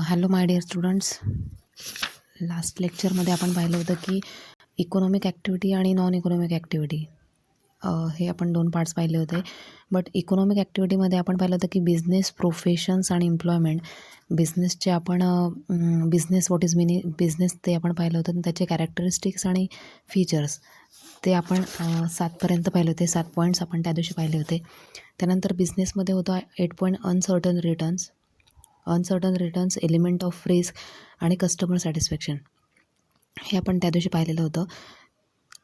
Hello my dear students. Last लेक्चरमध्ये आपण पाहिलं होतं की इकॉनॉमिक ॲक्टिव्हिटी आणि नॉन इकॉनॉमिक ॲक्टिव्हिटी हे आपण 2 पार्ट्स पाहिले होते. बट इकॉनॉमिक ॲक्टिव्हिटीमध्ये आपण पाहिलं होतं की बिझनेस, प्रोफेशन्स आणि एम्प्लॉयमेंट. बिझनेसचे आपण business what is meaning business ते आपण पाहिलं होतं. त्याचे कॅरेक्टरिस्टिक्स आणि फीचर्स ते आपण 7पर्यंत पाहिले होते. 7 पॉईंट्स आपण त्या दिवशी पाहिले होते. त्यानंतर बिझनेसमध्ये होता 8 point uncertain returns, element of risk आणि कस्टमर सॅटिस्फॅक्शन हे आपण त्या दिवशी पाहिलेलं होतं.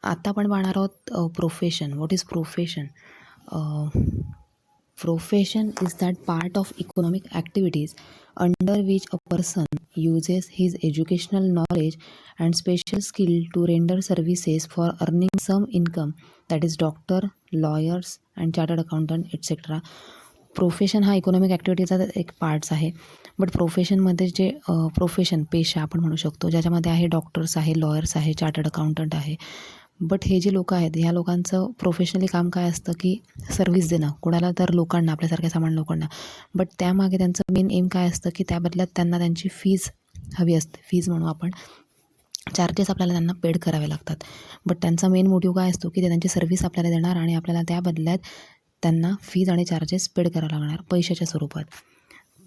आता आपण पाहणार आहोत profession. What is profession? Profession is that part of economic activities under which a person uses his educational knowledge and special skill to render services for earning some income, that is doctor, lawyers and chartered accountant etc. Profession हा economic ॲक्टिव्हिटीचा एक parts आहे. But प्रोफेशनमध्ये जे profession पेशा आपण म्हणू शकतो, ज्याच्यामध्ये आहे डॉक्टर्स आहे, लॉयर्स आहे, चार्टर्ड अकाउंटंट आहे. बट हे जे लोक आहेत, ह्या लोकांचं प्रोफेशनली काम काय असतं की सर्व्हिस देणं कोणाला, तर लोकांना, आपल्यासारख्या सामान्य लोकांना. बट त्यामागे त्यांचं मेन एम काय असतं की त्या बदल्यात त्यांना त्यांची फीज हवी असते. फीज म्हणू आपण, चार्जेस आपल्याला त्यांना पेड करावे लागतात. बट त्यांचा मेन मोटिव्ह काय असतो की ते त्यांची सर्व्हिस आपल्याला देणार आणि आपल्याला त्या बदल्यात त्यांना फीज आणि चार्जेस पेड करावं लागणार पैशाच्या स्वरूपात.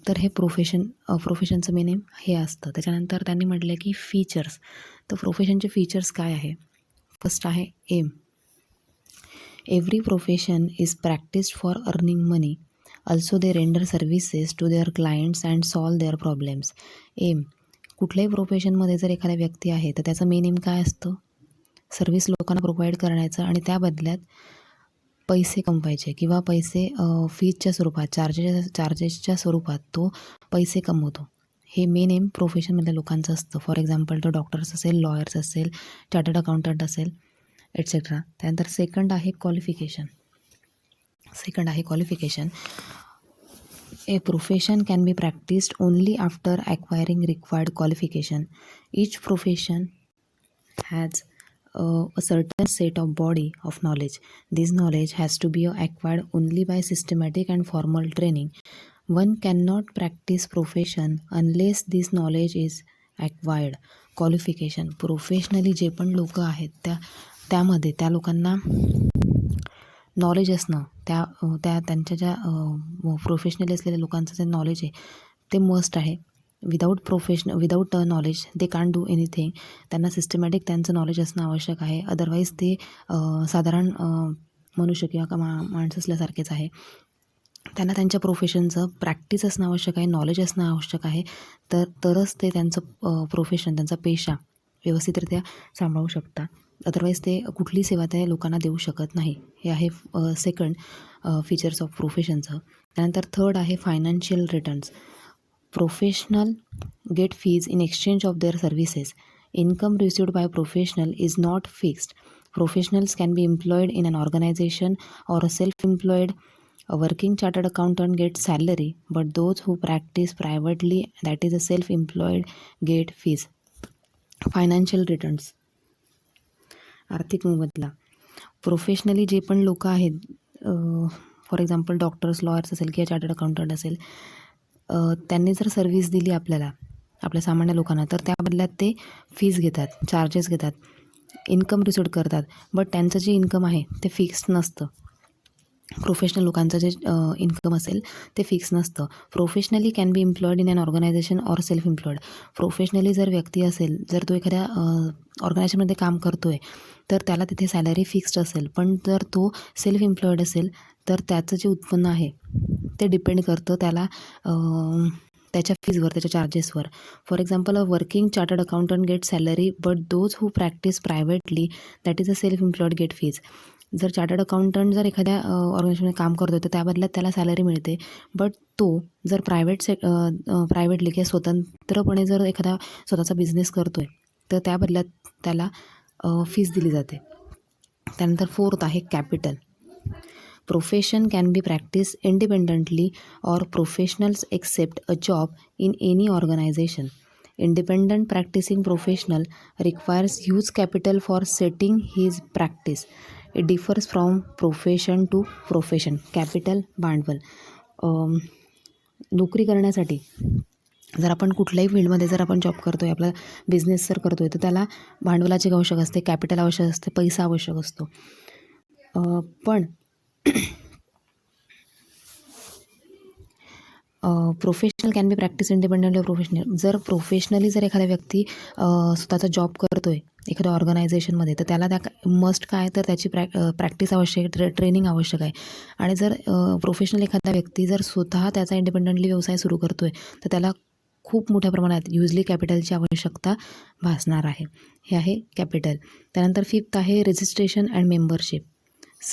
तर हे प्रोफेशनचं मेन एम हे असतं. त्याच्यानंतर त्यांनी म्हटलं की फीचर्स. तर प्रोफेशनचे फीचर्स काय आहे? फर्स्ट आहे aim. Every profession is practised for earning money. Also they render services to their clients and solve their problems. Aim. कुठल्याही प्रोफेशनमध्ये जर एखादा व्यक्ती आहे तर त्याचं मेन एम काय असतं? सर्व्हिस लोकांना प्रोव्हाइड करण्याचं आणि त्या बदल्यात पैसे कमवायचे किंवा पैसे फीजच्या स्वरूपात, चार्जेसच्या स्वरूपात तो पैसे कमवतो. हे मेन एम प्रोफेशनमधल्या लोकांचं असतं. फॉर एक्झाम्पल तो डॉक्टर्स असेल, लॉयर्स असेल, चार्टर्ड अकाउंटंट असेल एट्सेट्रा. त्यानंतर सेकंड आहे qualification. A profession can be practiced only after acquiring required qualification. Each profession has a certain set of body of knowledge. This knowledge has to be acquired only by systematic and formal training. One cannot practice profession unless this knowledge is acquired. Qualification. Professionally जे पण लोक आहेत त्यामध्ये त्या लोकांना knowledge असणं, त्यांच्या ज्या प्रोफेशनली असलेल्या लोकांचं जे नॉलेज आहे ते मस्ट आहे. Without knowledge they can't do anything. त्यांना सिस्टमॅटिक त्यांचं नॉलेज असणं आवश्यक आहे. अदरवाईज ते साधारण मनुष्य किंवा माणसं असल्यासारखेच आहे. त्यांना त्यांच्या प्रोफेशनचं प्रॅक्टिस असणं आवश्यक आहे, नॉलेज असणं आवश्यक आहे. तरच ते त्यांचं प्रोफेशन, त्यांचा पेशा व्यवस्थितरित्या सांभाळू शकतात. अदरवाईज ते कुठली सेवा त्या लोकांना देऊ शकत नाही. हे आहे सेकंड फीचर्स ऑफ प्रोफेशनचं. त्यानंतर थर्ड आहे financial returns. Professional get fees in exchange of their services. Income received by professional is not fixed. Professionals can be employed in an organization or a self-employed. A working chartered accountant gets salary, but those who practice privately, that is a self-employed, get fees. Financial returns. आर्थिक मोबदला. Professionally जे पण लोक आहेत, for example doctors, lawyers असेल किंवा chartered accountant असेल, त्यांनी जर सर्व्हिस दिली आपल्या सामान्य लोकांना, तर त्या बदल्यात ते फीज घेतात, चार्जेस घेतात, इन्कम रिसीव्ह करतात. बट त्यांचं जे इन्कम आहे ते फिक्स नसतं. प्रोफेशनल लोकांचं जे इन्कम असेल ते फिक्स नसतं. Professionally can be employed in an organisation or self employed. Professionally जर व्यक्ती असेल, जर तो एखाद्या ऑर्गनायझेशनमध्ये काम करतो आहे, तर त्याला तिथे सॅलरी फिक्स्ड असेल. पण जर तो सेल्फ एम्प्लॉयड असेल तर त्याचं जे उत्पन्न आहे ते डिपेंड करतं त्याच्या फीजवर, त्याच्या चार्जेसवर. For example a working chartered accountant get salary, but those who practise privately, that is a self employed get fees. जर चार्टर्ड अकाउंटंट जर एखाद्या ऑर्गनायझेशनमध्ये काम करतो तर त्या बदल्यात त्याला सॅलरी मिळते. बट तो जर प्रायव्हेटली किंवा स्वतंत्रपणे जर एखादा स्वतःचा बिझनेस करतो आहे तर त्या बदल्यात त्याला फीस दिली जाते. त्यानंतर फोर्थ आहे capital. Profession can be practiced independently or professionals accept a job in any organization. Independent practicing professional requires huge capital for setting his practice. It differs from profession to profession. Capital, भांडवल. नोकरी करण्यासाठी जर आपण कुठल्याही फील्डमध्ये जर आपण job करतो आहे, आपला बिझनेस जर करतो आहे, तर त्याला भांडवलाची आवश्यक असते, कॅपिटल आवश्यक असते, पैसा आवश्यक असतो. पण professional can be practice independently professional. जर प्रोफेशनली जर एखादा व्यक्ती स्वतःचा जॉब करतो आहे एखाद्या ऑर्गनायझेशनमध्ये, तर त्याला मस्ट काय तर त्याची प्रॅक्टिस आवश्यक, ट्रेनिंग आवश्यक आहे. आणि जर प्रोफेशनल एखादा व्यक्ती जर स्वतः त्याचा इंडिपेंडेंटली व्यवसाय सुरू करतो आहे, तर त्याला खूप मोठ्या प्रमाणात युजली कॅपिटलची आवश्यकता भासणार आहे. हे आहे कॅपिटल. त्यानंतर 5th आहे registration and membership.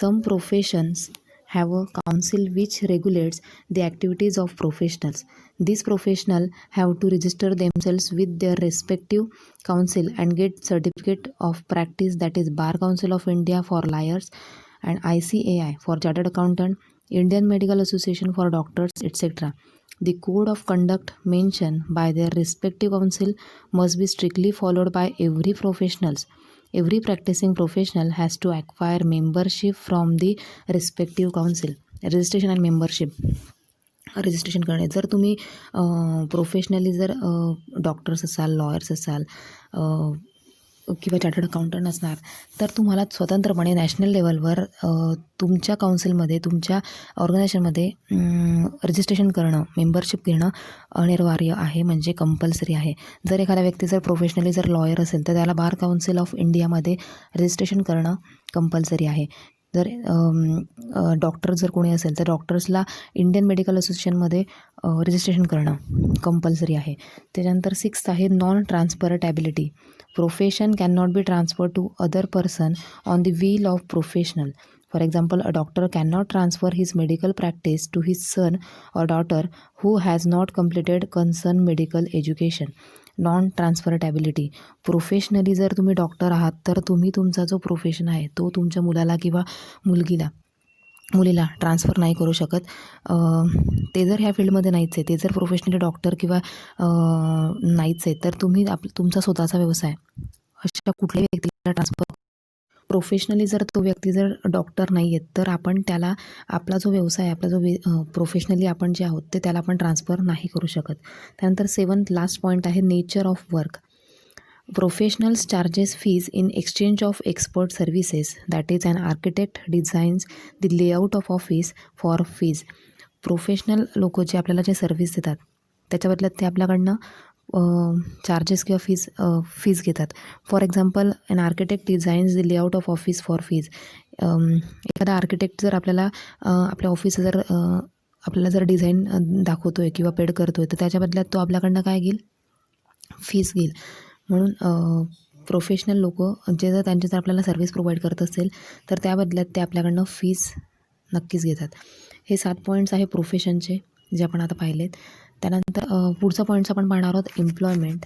Some professions have a council which regulates the activities of professionals. These professionals have to register themselves with their respective council and get certificate of practice, that is Bar Council of India for lawyers and ICAI for chartered accountant, Indian Medical Association for doctors, etc. The code of conduct mentioned by their respective council must be strictly followed by every professionals. Every practicing professional has to acquire membership from the respective council. Registration and membership. Registration करणे. जर तुम्ही professionally जर doctors असाल, lawyers असाल किंवा chartered accountant असणार, तर तुम्हाला स्वतंत्रपणे नॅशनल लेवलवर तुमच्या काउन्सिलमध्ये, तुमच्या ऑर्गनायझेशनमध्ये रजिस्ट्रेशन करणं, मेंबरशिप घेणं अनिवार्य आहे, म्हणजे कंपल्सरी आहे. जर एखादा व्यक्ती जर प्रोफेशनली जर लॉयर असेल, तर त्याला बार काउन्सिल ऑफ इंडियामध्ये रजिस्ट्रेशन करणं कंपल्सरी आहे. जर डॉक्टर जर कोणी असेल, तर डॉक्टर्सला इंडियन मेडिकल असोसिएशनमध्ये रजिस्ट्रेशन करणं कंपल्सरी आहे. त्याच्यानंतर 6th आहे non transferability. Profession can not be transfer to other person on the wheel of professional. For example, a doctor cannot transfer his medical practice to his son or daughter who has not completed concerned medical education. Non transferability. Professionally जर तुम्ही doctor आहात, तर तुम्ही तुमचा जो profession आहे तो तुमच्या मुलाला किंवा मुलीला ट्रान्सफर नाही करू शकत. ते जर ह्या फील्डमध्ये नाहीच आहे, ते जर प्रोफेशनली डॉक्टर किंवा नाहीच आहे, तर तुम्ही तुमचा स्वतःचा व्यवसाय अशा कुठल्याही व्यक्तीला ट्रान्सफर. प्रोफेशनली जर तो व्यक्ती जर डॉक्टर नाही आहेत, तर आपण त्याला आपला जो व्यवसाय, आपला जो प्रोफेशनली आपण जे आहोत, ते त्याला आपण ट्रान्सफर नाही करू शकत. त्यानंतर 7th लास्ट पॉईंट आहे nature of work. Professionals charges fees in exchange of expert services, that is an architect designs the layout of office for fees. Professional लोक जे आपल्याला जे सर्व्हिस देतात, त्याच्या बदल्यात ते आपल्याकडनं चार्जेस किंवा फीज घेतात. For example, an architect designs the layout of office for fees. एखादा आर्किटेक्ट जर आपल्याला आपल्या ऑफिस जर आपल्याला जर डिझाईन दाखवतो आहे किंवा पेड करतो आहे, तर त्याच्या बदल्यात तो आपल्याकडनं काय घेईल? फीज घेईल. म्हणून प्रोफेशनल लोक जे जर त्यांची जर आपल्याला सर्व्हिस प्रोव्हाइड करत असेल, तर त्या बदल्यात ते आपल्याकडनं फीज नक्कीच घेतात. हे 7 पॉईंट्स आहे प्रोफेशनचे, जे आपण आता पाहिलेत. त्यानंतर पुढचा पॉईंट्स आपण पाहणार आहोत एम्प्लॉयमेंट.